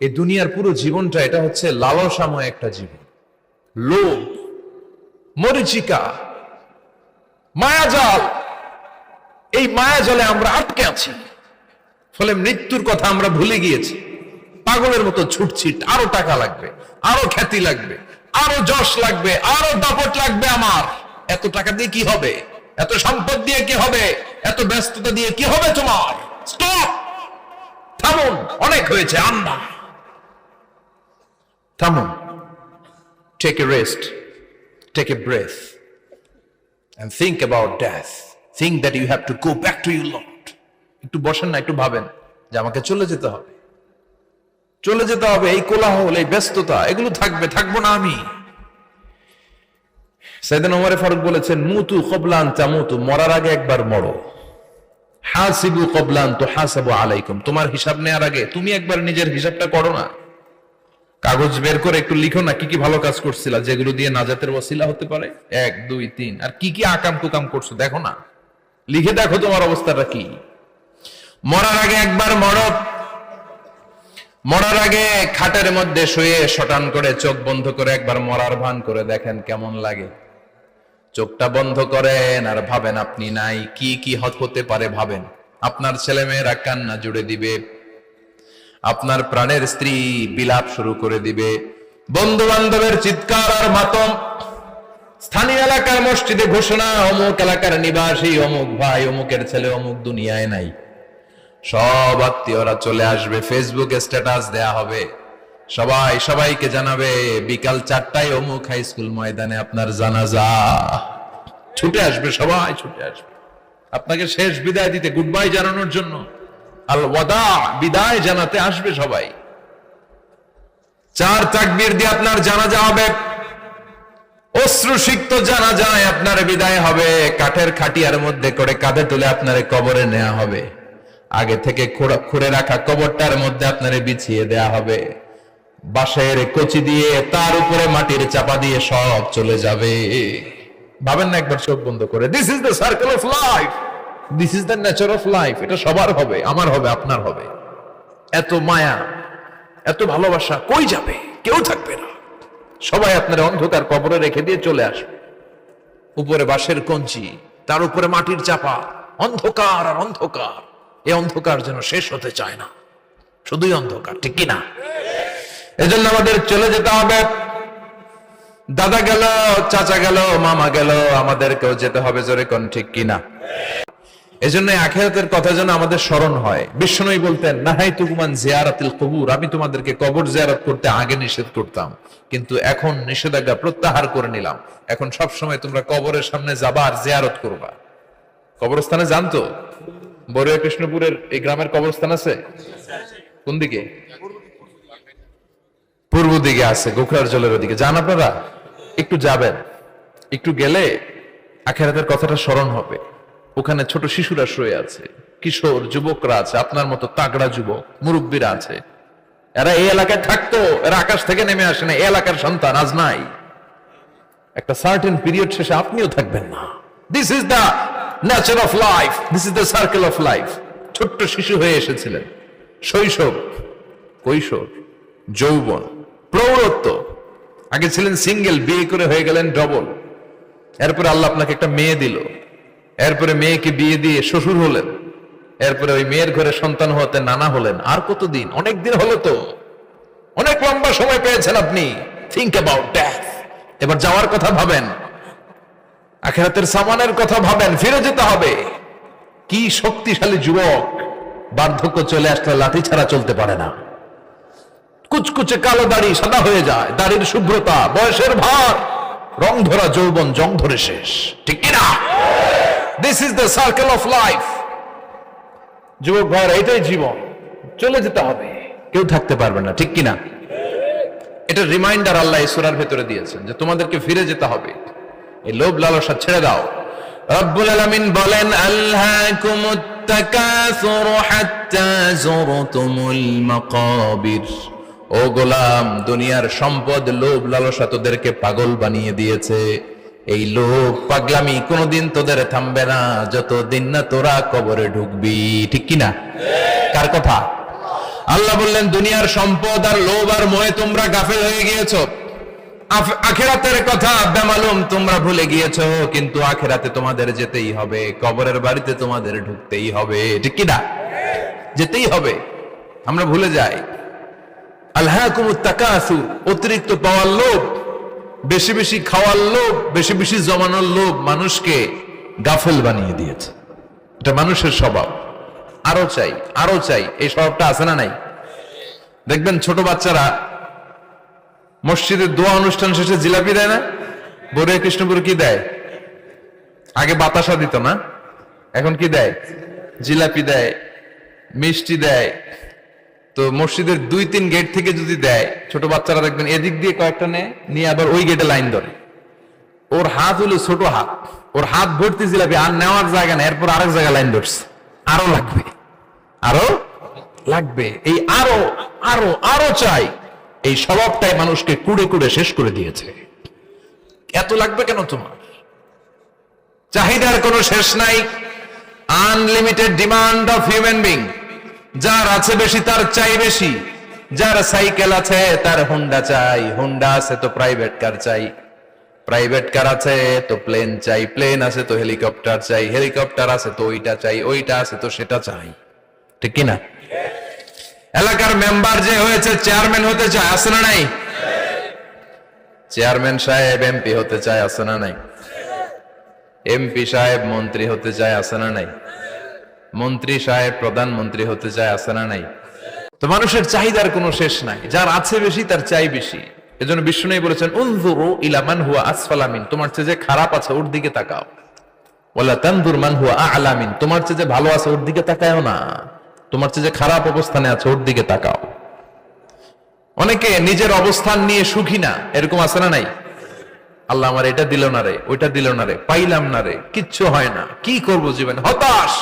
এই দুনিয়ার পুরো জীবনটা এটা হচ্ছে লালসাময় একটা জীবন, লোভ, মরিচিকা, মায়াজাল। এই মায়াজালে আমরা আটকে আছি, ফলে মৃত্যুর কথা আমরা ভুলে গিয়েছি। পাগলের মতো ছুটছি, আরো টাকা লাগবে, আরো খ্যাতি লাগবে, আরো যশ লাগবে, আরো দাপট লাগবে। আমার এত টাকা দিয়ে কি হবে, এত সম্পদ দিয়ে কি হবে, এত ব্যস্ততা দিয়ে কি হবে তোমার? স্টপ, থামুন, অনেক হয়েছে, আন্না, থামুন। Take a rest, take a breath and think about death. Think that you have to go back to your Lord. একটু বসেন না, একটু ভাবেন যে আমাকে চলে যেতে হবে, চলে যেতে হবে। এই কোলাহল, এই ব্যস্ততা, এগুলো থাকবে, থাকবো না আমি। সাইয়েদনা ওমর ফারুক বলেছেন, মুতু ক্বাবলা আন তামুতু, মরার আগে একবার মরো। হাসিবু ক্বাবলা আন তুহাসাবু আলাইকুম, তোমার হিসাব নেওয়ার আগে তুমি একবার নিজের হিসাবটা করো না। কাগজ বের করে একটু লিখো না কি কি ভালো কাজ করছিলা, যেগুলো দিয়ে নাজাতের ওয়াসিলা হতে পারে, 1 2 3, আর কি কি আকাম কুকাম করছো দেখো না, লিখে দেখো তোমার অবস্থাটা কি। মরার আগে একবার মরো। মরার আগে খাটের মধ্যে শুয়ে শটান করে চোখ বন্ধ করে একবার মরার ভান করে দেখেন কেমন লাগে। চোখটা বন্ধ করেন আর ভাবেন আপনি নাই, কি কি হতে পারে ভাবেন। আপনার ছেলে মেয়েরা কান্না জুড়ে দিবে, আপনার প্রাণের স্ত্রী বিলাপ শুরু করে দিবে, বন্ধু বান্ধবের চিৎকার আর মাতম, স্থানীয় এলাকার মসজিদে ঘোষণা, অমুক এলাকার নিবাসী অমুক ভাই, অমুকের ছেলে অমুক দুনিয়ায় নাই। সব আত্মীয়রা চলে আসবে, ফেসবুকে স্ট্যাটাস দেয়া হবে, সবাই সবাইকে জানাবে বিকাল 4টায় অমুক হাই স্কুল ময়দানে আপনার জানাজা। ছুটে আসবে, সবাই ছুটে আসবে আপনাকে শেষ বিদায় দিতে, গুড বাই জানানোর জন্য, আল ওয়াদা, বিদায় জানাতে আসবে সবাই। 4 তাকবীর দিয়ে আপনার জানাজা হবে, অশ্রুসিক্ত জানাজায় আপনার বিদায় হবে। কাঠের খাটিয়ার মধ্যে করে কাঁধে তুলে আপনার কবরে নেওয়া হবে, আগে থেকে খুঁড়ে রাখা কবরটার মধ্যে আপনারে বিছিয়ে দেয়া হবে, বাঁশের কচি দিয়ে তার উপরে মাটির চাপা দিয়ে সব চলে যাবে। ভাবেন না একবার চোখ বন্ধ করে, this is the circle of life, this is the nature of life. এটা সবার হবে, আমার হবে, আপনার হবে। এত মায়া, এত ভালোবাসা কই যাবে? কেউ থাকবে না, সবাই আপনার অন্ধকার কবরে রেখে দিয়ে চলে আসবে। উপরে বাঁশের কঞ্চি, তার উপরে মাটির চাপা, অন্ধকার আর অন্ধকার। এই অন্ধকার যেন শেষ হতে চায় না, শুধুই অন্ধকার, ঠিক কিনা? এজন্য আমাদের চলে যেতে হবে। দাদা গেল, চাচা গেল, মামা গেল, আমাদেরকেও যেতে হবে, জোরে কোন ঠিক কিনা? এজন্য আখিরাতের কথা যেন আমাদের স্মরণ হয়। বিশ্বনবী বলতেন, নাহাইতুকুম আন জিয়ারাতিল কুবুর, আমি তোমাদেরকে কবর জিয়ারত করতে আগে নিষেধ করতাম, কিন্তু এখন নিষেধাজ্ঞা প্রত্যাহার করে নিলাম। এখন সব সময় তোমরা কবরের সামনে যাবা আর জিয়ারত করবা। কবরস্থানে জানতো বড়ুয়া কৃষ্ণপুরের এই গ্রামের কবরস্থান আছে কোন দিকে? পূর্ব দিকে আছে, গোখরার জলের ওদিকে। যান আপনারা, একটু যাবেন, একটু গেলে আখিরাতের কথাটা স্মরণ হবে। ওখানে ছোট শিশুরা শুয়ে আছে, কিশোর যুবকরা আছে, আপনার মতো তাগড়া যুবক, মুরব্বীরা আছে। এরা এই এলাকায় থাকতো, এরা আকাশ থেকে নেমে আসে না, এই এলাকার সন্তান আজ নাই। একটা সার্টেন পিরিয়ড শেষে আপনিও থাকবেন না। This is the nature of life, this is the circle of life. ছোট্ট শিশু হয়ে এসেছিলেন, শৈশব, কৈশোর, যৌবন, প্রৌঢ়ত্ব। আগে ছিলেন সিঙ্গেল, বিয়ে করে হয়ে গেলেন ডবল। এরপরে আল্লাহ আপনাকে একটা মেয়ে দিল, এরপরে মেয়েকে বিয়ে দিয়ে শ্বশুর হলেন, এরপরে ওই মেয়ের ঘরে সন্তান হতে নানা হলেন। আর কতদিন? অনেক দিন হলো তো, অনেক লম্বা সময় পেয়েছেন আপনি। Think about death. এবার যাওয়ার কথা ভাবেন, আখিরাতের সামানের কথা ভাবেন, ফিরে যেতে হবে। কি শক্তিশালী যুবক, বার্ধক্য চলে আসলে লাঠি ছাড়া চলতে পারে না। কুচকুচে কালো দাড়ি সাদা হয়ে যায়, দাড়ির শুভ্রতা, বয়সের ভার, রং ধরা যৌবন জং ধরে শেষ, ঠিক কিনা? This is the circle of life. যুবক ভাইরা, এটাই জীবন, চলে যেতে হবে, কেউ থাকতে পারবে না, ঠিক কিনা? এটা রিমাইন্ডার আল্লাহ এই সূরার ভেতরে দিয়েছেন যে তোমাদেরকে ফিরে যেতে হবে। এই লোভ লালসা ছেড়ে দাও। রব্বুল আলামিন বলেন, আলহাকুমুত তাকাসুর হাত্তা যুরতুমুল মাকাবির। ও গোলাম, দুনিয়ার সম্পদ, লোভ লালসা তোদেরকে পাগল বানিয়ে দিয়েছে। এই লোভ পাগলামি কোনোদিন তোদের থামবে না যতদিন না তোরা কবরে ঢুকবি, ঠিক কিনা? কার কথা? আল্লাহ বললেন দুনিয়ার সম্পদ আর লোভ আর মোহে তোমরা গাফেল হয়ে গিয়েছো, আখিরাতের কথা বেমালুম তোমরা ভুলে গিয়েছো। কিন্তু আখিরাতে তোমাদের যেতেই হবে, কবরের বাড়িতে তোমাদের ঢুকতেই হবে, ঠিক কি না? যেতেই হবে। আমরা ভুলে যাই। আলহাকুমুত তাকাসুর, অতিরিক্ত পাওয়ার লোভ, বেশি বেশি খাওয়ার লোভ, বেশি বেশি জমানোর লোভ মানুষকে গাফেল বানিয়ে দিয়েছে। এটা মানুষের স্বভাব। আরো চাই, আরো চাই, এই স্বভাবটা আছে না নাই? দেখবেন ছোট বাচ্চারা মসজিদের দোয়া অনুষ্ঠান শেষে জিলাপি দেয় না? বড়ুয়া কৃষ্ণপুর কি দেয়? আগে বাতাসা দিত না, এখন কি দেয়? জিলাপি দেয়, মিষ্টি দেয়। তো মসজিদের 2-3 গেট থেকে যদি দেয়, ছোট বাচ্চারা দেখবেন এদিক দিয়ে কয়েকটা নিয়ে আবার ওই গেটে লাইন ধরে। ওর হাত হলো ছোট হাত, ওর হাত ভর্তি জিলাপি, আর নেওয়ার জায়গা নেই, এরপর আরেক জায়গায় লাইন ধরছে। আরো লাগবে, আরো লাগবে, এই আরো আরো আরো চাই, এই স্বভাবটাই মানুষকে কুড়ে কুড়ে শেষ করে দিয়েছে। এত লাগবে কেন তোমার? চাহিদার কোনো শেষ নাই। Unlimited demand of human being. যার আছে বেশি তার চাই বেশি। যার সাইকেল আছে তার হুন্ডা চাই, হুন্ডা আছে তো প্রাইভেট কার চাই, প্রাইভেট কার আছে তো প্লেন চাই, প্লেন আছে তো হেলিকপ্টার চাই, হেলিকপ্টার আছে তো ওইটা চাই, ওইটা আছে তো সেটা চাই, ঠিক কিনা? এলাকার মেম্বার যে হয়েছে চেয়ারম্যান হতে চায়, আছে না নাই? চেয়ারম্যান সাহেব এমপি হতে চায়, আছে না নাই? এমপি সাহেব মন্ত্রী হতে চায়, আছে না নাই? মন্ত্রী সাহেব প্রধানমন্ত্রী হতে চায়, আছে না নাই? তো মানুষের চাহিদার কোনো শেষ নাই। যার আছে বেশি তার চাই বেশি। এজন্য বিষ্ণু বলেছেন উনজুরু ইলা মান হুয়া আসফালা মিন, তোমার চেয়ে যে খারাপ আছে ওর দিকে তাকাও। ওয়ালা তানজুর মান হুয়া আ'লা মিন, তোমার চেয়ে যে ভালো আছে ওর দিকে তাকায়ও না, তোমার চেয়ে যে খারাপ অবস্থানে আছে ওর দিকে তাকাও। অনেকে নিজের অবস্থান নিয়ে সুখী না, এরকম আছে না নাই? আল্লাহ আমার এটা দিল না রে, ওইটা দিল না রে, পাইলাম না রে, কিচ্ছু হয় না, কি করব জীবনে, হতাশ।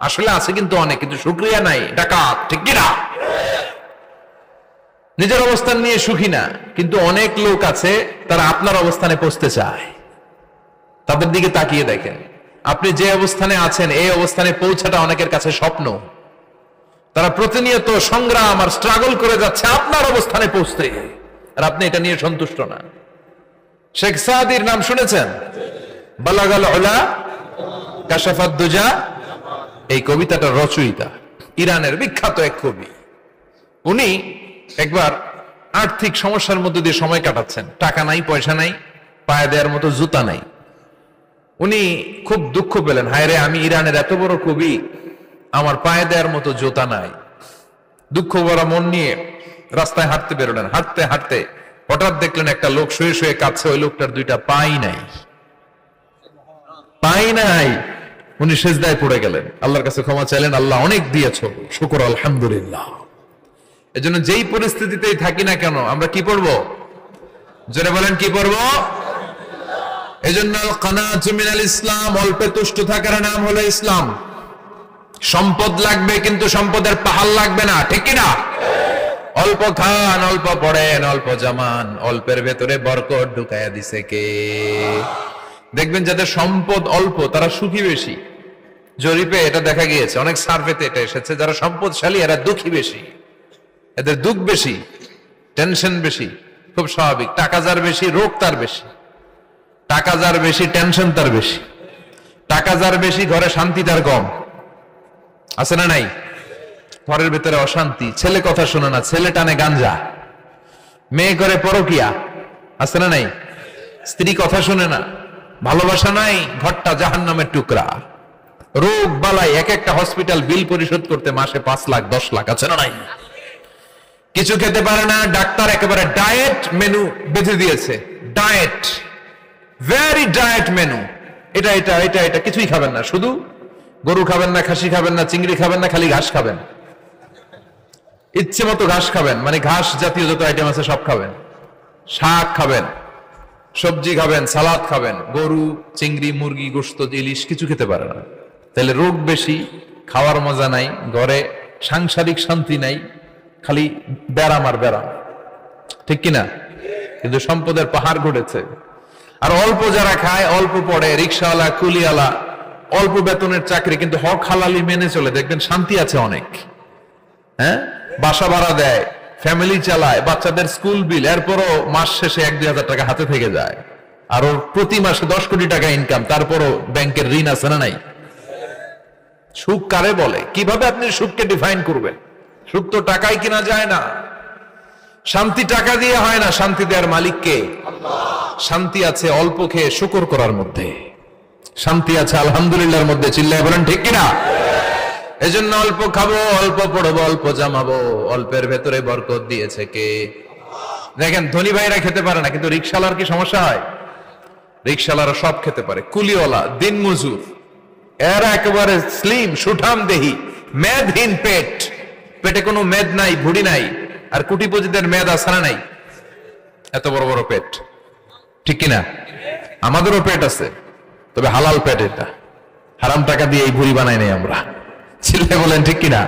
আসলে আছে কিন্তু অনেক, কিন্তু শুকরিয়া নাই, ডাকাত, ঠিক কি না? নিজের অবস্থান নিয়ে সুখী না, কিন্তু অনেক লোক আছে তারা আপনার অবস্থানে পৌঁছতে চায়। তাদের দিকে তাকিয়ে দেখেন, আপনি যে অবস্থানে আছেন এই অবস্থানে পৌঁছাটা অনেকের কাছে স্বপ্ন। তারা প্রতিনিয়ত সংগ্রাম আর স্ট্রাগল করে যাচ্ছে আপনার অবস্থানে পৌঁছতে, আর আপনি এটা নিয়ে সন্তুষ্ট না। শেখ সাদির নাম শুনেছেন? বালাগাল উলা কাশাফাত দুজা, এই কবিতাটা রচয়িতা ইরানের বিখ্যাত এক কবি। উনি একবার আর্থিক সমস্যার মধ্যে দিয়ে সময় কাটাচ্ছেন, টাকা নাই, পয়সা নাই, পায়ে দেওয়ার মতো জুতা নাই। উনি খুব দুঃখ পেলেন, হায় রে, আমি ইরানের এত বড় কবি, আমার পায়ে দেওয়ার মতো জুতা নাই। দুঃখ ভরা মন নিয়ে রাস্তায় হাঁটতে বেরোলেন। হাঁটতে হাঁটতে হঠাৎ দেখলেন একটা লোক শুয়ে শুয়ে কাঁদছে, ওই লোকটার 2টা পাই নাই, পাই নাই। উনি সেজদায় পড়ে গেলেন, আল্লাহর কাছে ক্ষমা চাইলেন, আল্লাহ অনেক দিয়েছো, শুকর আলহামদুলিল্লাহ। এজন্য যেই পরিস্থিতিতেই থাকি না কেন আমরা কি পড়বো? জোরে বলেন, কি পড়বো? এজন্য কানাতু মিনাল ইসলাম, অল্পে তুষ্ট থাকার নাম হলো ইসলাম। সম্পদ লাগবে কিন্তু সম্পদের পাহাড় লাগবে না, ঠিক কি না? অল্প খান, অল্প পড়েন, অল্প জামান, অল্পের ভেতরে বরকত ঢুকাইয়া দিছে কে? দেখবেন যাদের সম্পদ অল্প তারা সুখী বেশি। জরিপে এটা দেখা গিয়েছে, অনেক সার্ভেতে এটা এসেছে, যারা সম্পদশালী এরা দুঃখী বেশি, এদের দুঃখ বেশি, টেনশন বেশি। খুব স্বাভাবিক, টাকা যার বেশি রোগ তার বেশি, টাকা যার বেশি টেনশন তার বেশি, টাকা যার বেশি ঘরে শান্তি তার কম, আছে না নাই? ঘরের ভেতরে অশান্তি, ছেলে কথা শোনে না, ছেলে টানে গাঞ্জা, মেয়ে করে পরকিয়া, আছে না নাই? স্ত্রী কথা শোনে না, ভালোবাসা নাই, ঘরটা জাহান্নামের টুকরা। রোগ বালাই, এক একটা হসপিটাল বিল পরিশোধ করতে মাসে 5 লাখ 10 লাখ, আছে না নাই? কিছু খেতে পারে না, ডাক্তার একেবারে ডায়েট মেনু বেঁধে দিয়েছে, ডায়েট, ভেরি ডায়েট মেনু, এটা এটা এটা এটা কিছুই খাবেন না, শুধু গরু খাবেন না, খাসি খাবেন না, চিংড়ি খাবেন না, খালি ঘাস খাবেন, ইচ্ছে মতো ঘাস খাবেন, মানে ঘাস জাতীয় যত আইটেম আছে সব খাবেন, শাক খাবেন, সবজি খাবেন, সালাদ খাবেন, গরু, চিংড়ি, মুরগি, গোশত, ইলিশ কিছু খেতে পারে না। তাহলে রোগ বেশি, খাওয়ার মজা নাই, ঘরে সাংসারিক শান্তি নাই, খালি ব্যারাম আর ব্যারাম, ঠিক কিনা? কিন্তু সম্পদের পাহাড় ঘটেছে। আর অল্প যারা খায়, অল্প পড়ে, রিক্সাওয়ালা, কুলিওয়ালা, অল্প বেতনের চাকরি, কিন্তু হক হালালি মেনে চলে, দেখবেন শান্তি আছে অনেক। হ্যাঁ, বাসা ভাড়া দেয়, ফ্যামিলি চালায়, বাচ্চাদের স্কুল বিল, এরপরও মাস শেষে 1-2 হাজার টাকা হাতে থেকে যায়। আর ওর প্রতি মাসে 10 কোটি টাকা ইনকাম, তারপরও ব্যাংকের ঋণ আছে না নাই? সুখ কারে বলে? কিভাবে আপনি সুখকে ডিফাইন করবেন? সুখ তো টাকায় কিনা যায় না। শান্তি টাকা দিয়ে হয় না, শান্তি দেওয়ার মালিক কে? শান্তি আছে অল্প খেয়ে শুকর করার মধ্যে, শান্তি আছে আলহামদুলিল্লাহর মধ্যে। চিল্লায় বলেন ঠিক কিনা? এজন্য অল্প খাবো, অল্প পড়বো, অল্প জামাবো, অল্পের ভেতরে বরকত দিয়েছে কে? দেখেন ধনী ভাইরা খেতে পারে না, কিন্তু রিকশালার কি সমস্যা হয়? রিকশালারা সব খেতে পারে। কুলিওয়ালা, দিন মজুর, এরা একেবারে স্লিম সুঠাম দেহি, মেদহীন পেট, পেটে কোনো মেদ নাই, ভুড়ি নাই। আর কোটিপতিদের মেদ আছে না নাই? এত বড় বড় পেট, ঠিক কিনা? আমাদেরও পেট আছে, তবে হালাল পেট। এটা হারাম টাকা দিয়ে এই ভুড়ি বানাই নাই আমরা। ছেলে বলেন ঠিক কিনা?